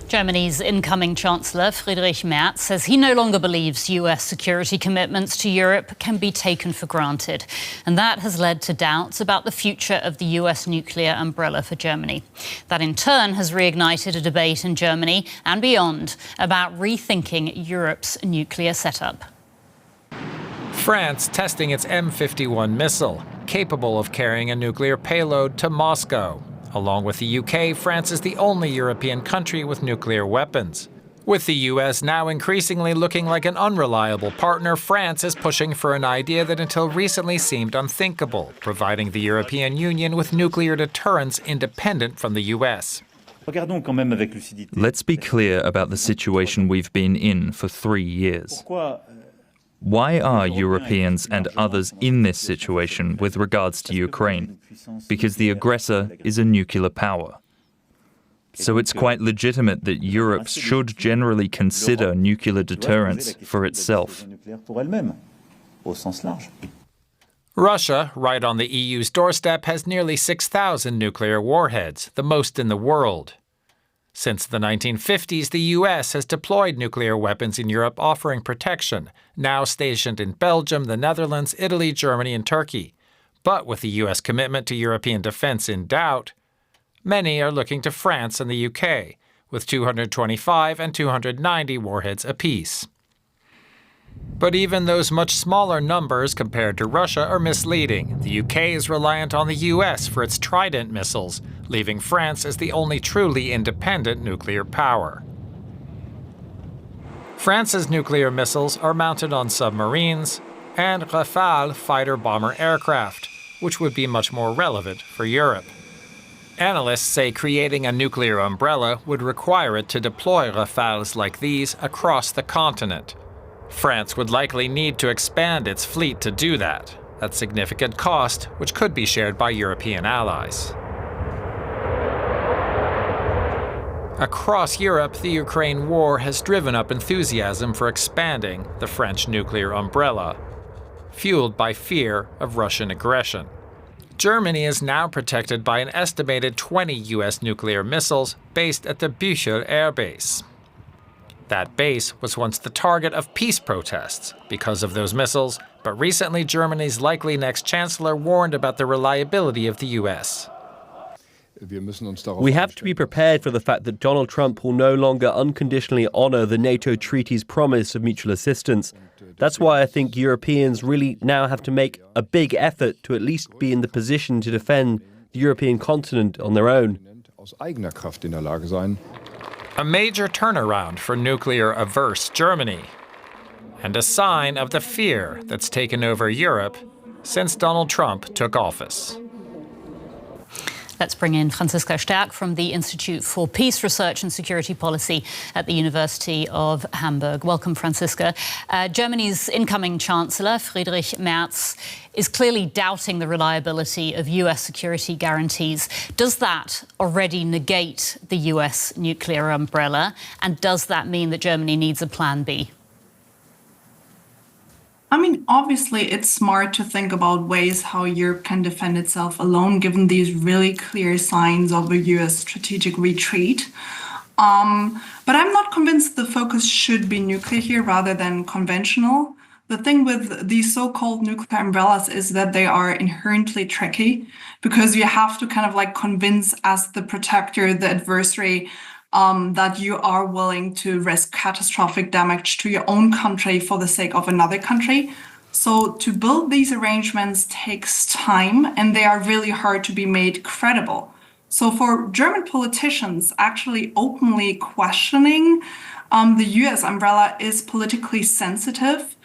Germany's incoming chancellor, Friedrich Merz, says he no longer believes US security commitments to Europe can be taken for granted. And that has led to doubts about the future of the US nuclear umbrella for Germany. That in turn has reignited a debate in Germany and beyond about rethinking Europe's nuclear setup. France testing its M51 missile, capable of carrying a nuclear payload to Moscow. Along with the UK, France is the only European country with nuclear weapons. With the US now increasingly looking like an unreliable partner, France is pushing for an idea that until recently seemed unthinkable, providing the European Union with nuclear deterrence independent from the US. Let's be clear about the situation we've been in for 3 years. Why are Europeans and others in this situation with regards to Ukraine? Because the aggressor is a nuclear power. So it's quite legitimate that Europe should generally consider nuclear deterrence for itself. Russia, right on the EU's doorstep, has nearly 6,000 nuclear warheads, the most in the world. Since the 1950s, the US has deployed nuclear weapons in Europe, offering protection, now stationed in Belgium, the Netherlands, Italy, Germany, and Turkey. But with the US commitment to European defense in doubt, many are looking to France and the UK, with 225 and 290 warheads apiece. But even those much smaller numbers compared to Russia are misleading. The UK is reliant on the US for its Trident missiles, leaving France as the only truly independent nuclear power. France's nuclear missiles are mounted on submarines and Rafale fighter-bomber aircraft, which would be much more relevant for Europe. Analysts say creating a nuclear umbrella would require it to deploy Rafales like these across the continent. France would likely need to expand its fleet to do that, at significant cost, which could be shared by European allies. Across Europe, the Ukraine war has driven up enthusiasm for expanding the French nuclear umbrella, fueled by fear of Russian aggression. Germany is now protected by an estimated 20 US nuclear missiles based at the Büchel Air Base. That base was once the target of peace protests because of those missiles, but recently Germany's likely next chancellor warned about the reliability of the US. We have to be prepared for the fact that Donald Trump will no longer unconditionally honor the NATO treaty's promise of mutual assistance. That's why I think Europeans really now have to make a big effort to at least be in the position to defend the European continent on their own. A major turnaround for nuclear-averse Germany, and a sign of the fear that's taken over Europe since Donald Trump took office. Let's bring in Frankziska Stärk from the Institute for Peace Research and Security Policy at the University of Hamburg. Welcome, Frankziska. Germany's incoming chancellor, Friedrich Merz, is clearly doubting the reliability of US security guarantees. Does that already negate the US nuclear umbrella? And does that mean that Germany needs a plan B? I mean, obviously, it's smart to think about ways how Europe can defend itself alone, given these really clear signs of a US strategic retreat. But I'm not convinced the focus should be nuclear here rather than conventional. The thing with these so-called nuclear umbrellas is that they are inherently tricky because you have to kind of like convince as the protector, the adversary, that you are willing to risk catastrophic damage to your own country for the sake of another country. So to build these arrangements takes time, and they are really hard to be made credible. So for German politicians, actually openly questioning the US umbrella is politically sensitive.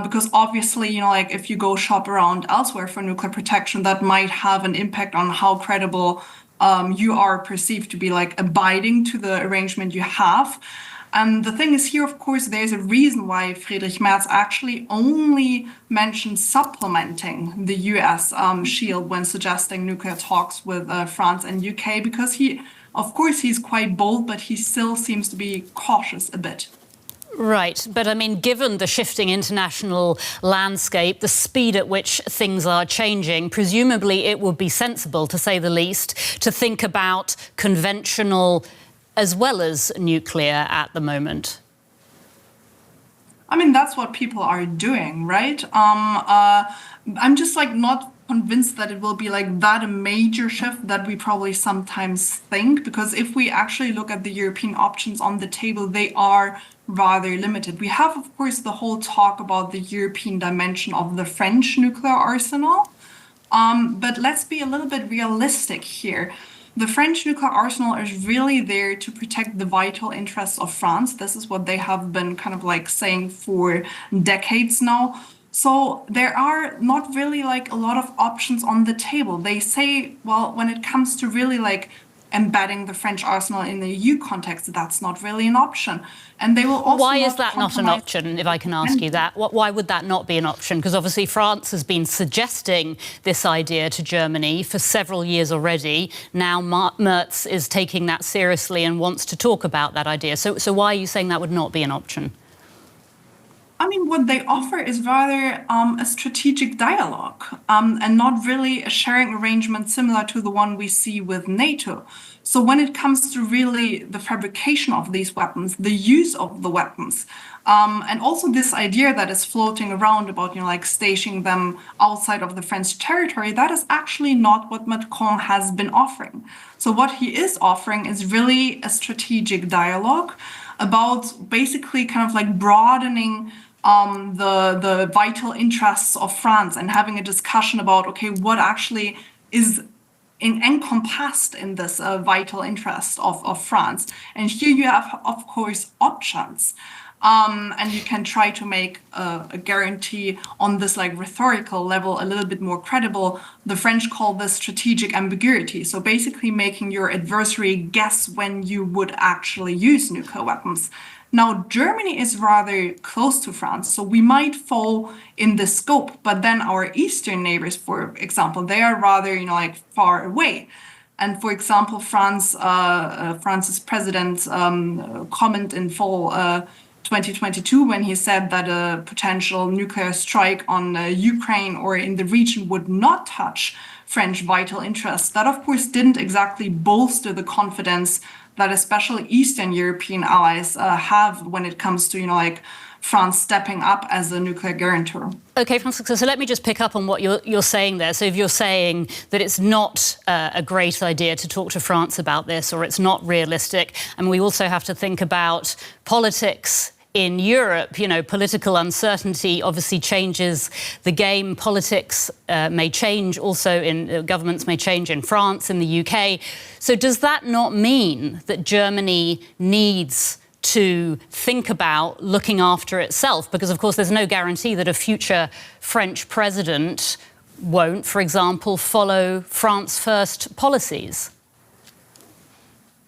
Because obviously, you know, like if you go shop around elsewhere for nuclear protection, that might have an impact on how credible you are perceived to be like abiding to the arrangement you have. And the thing is here, of course, there's a reason why Friedrich Merz actually only mentioned supplementing the US shield when suggesting nuclear talks with France and UK, because he's quite bold, but he still seems to be cautious a bit. Right, but I mean, given the shifting international landscape, the speed at which things are changing, presumably it would be sensible, to say the least, to think about conventional as well as nuclear at the moment? I mean, that's what people are doing, right? I'm just like not convinced that it will be like that a major shift that we probably sometimes think, because if we actually look at the European options on the table, they are rather limited. We have, of course, the whole talk about the European dimension of the French nuclear arsenal. But let's be a little bit realistic here. The French nuclear arsenal is really there to protect the vital interests of France. This is what they have been kind of like saying for decades now. So there are not really like a lot of options on the table. They say, well, when it comes to really like embedding the French arsenal in the EU context, that's not really an option. And they will also. Why is that not an option, if I can ask you that? Why would that not be an option? Because obviously France has been suggesting this idea to Germany for several years already. Now Merz is taking that seriously and wants to talk about that idea. So why are you saying that would not be an option? I mean, what they offer is rather a strategic dialogue and not really a sharing arrangement similar to the one we see with NATO. So when it comes to really the fabrication of these weapons, the use of the weapons, and also this idea that is floating around about, like stationing them outside of the French territory, that is actually not what Macron has been offering. So what he is offering is really a strategic dialogue about basically kind of like broadening the vital interests of France and having a discussion about, okay, what actually is encompassed in this vital interest of France. And here you have, of course, options. And you can try to make a guarantee on this like rhetorical level a little bit more credible. The French call this strategic ambiguity. So basically making your adversary guess when you would actually use nuclear weapons. Now, Germany is rather close to France, so we might fall in the scope, but then our eastern neighbors, for example, they are rather, like far away. And for example, France's president comment in fall 2022 when he said that a potential nuclear strike on Ukraine or in the region would not touch French vital interests. That, of course, didn't exactly bolster the confidence that especially Eastern European allies have when it comes to, like France stepping up as a nuclear guarantor. OK, Frankziska, so let me just pick up on what you're saying there. So if you're saying that it's not a great idea to talk to France about this, or it's not realistic, and we also have to think about politics in Europe, political uncertainty obviously changes the game. Politics may change also governments may change in France, in the UK. So does that not mean that Germany needs to think about looking after itself? Because, of course, there's no guarantee that a future French president won't, for example, follow France first policies.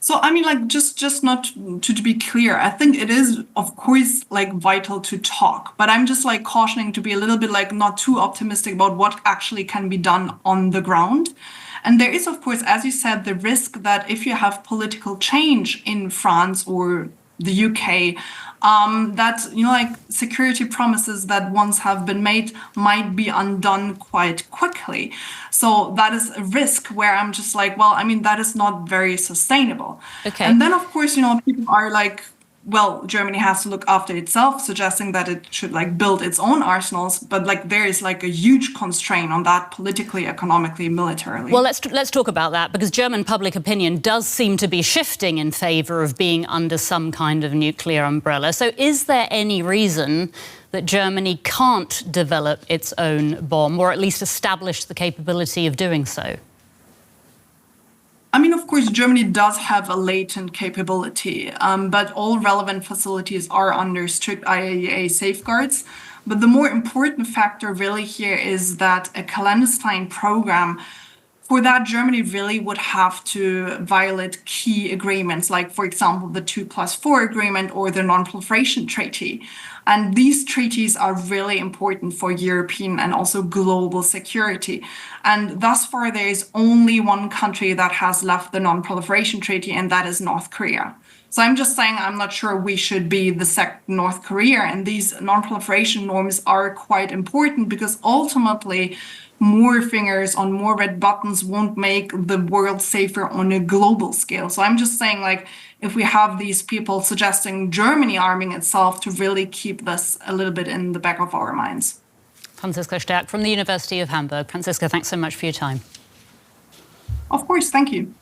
So, I mean, like, just not to be clear, I think it is, of course, like vital to talk, but I'm just like cautioning to be a little bit like not too optimistic about what actually can be done on the ground. And there is, of course, as you said, the risk that if you have political change in France or the UK, that, like security promises that once have been made might be undone quite quickly. So that is a risk where I'm just like, well, I mean, that is not very sustainable. Okay. And then, of course, people are like, well, Germany has to look after itself, suggesting that it should like build its own arsenals. But like there is like a huge constraint on that politically, economically, militarily. Well, let's talk about that, because German public opinion does seem to be shifting in favour of being under some kind of nuclear umbrella. So is there any reason that Germany can't develop its own bomb, or at least establish the capability of doing so? I mean, of course, Germany does have a latent capability, but all relevant facilities are under strict IAEA safeguards. But the more important factor really here is that a clandestine program, for that, Germany really would have to violate key agreements, like, for example, the 2+4 agreement or the non-proliferation treaty. And these treaties are really important for European and also global security. And thus far, there is only one country that has left the non-proliferation treaty, and that is North Korea. So I'm just saying I'm not sure we should be the second North Korea. And these non-proliferation norms are quite important because ultimately more fingers on more red buttons won't make the world safer on a global scale. So I'm just saying, like, if we have these people suggesting Germany arming itself, to really keep this a little bit in the back of our minds. Frankziska Stärk from the University of Hamburg. Frankziska, thanks so much for your time. Of course, thank you.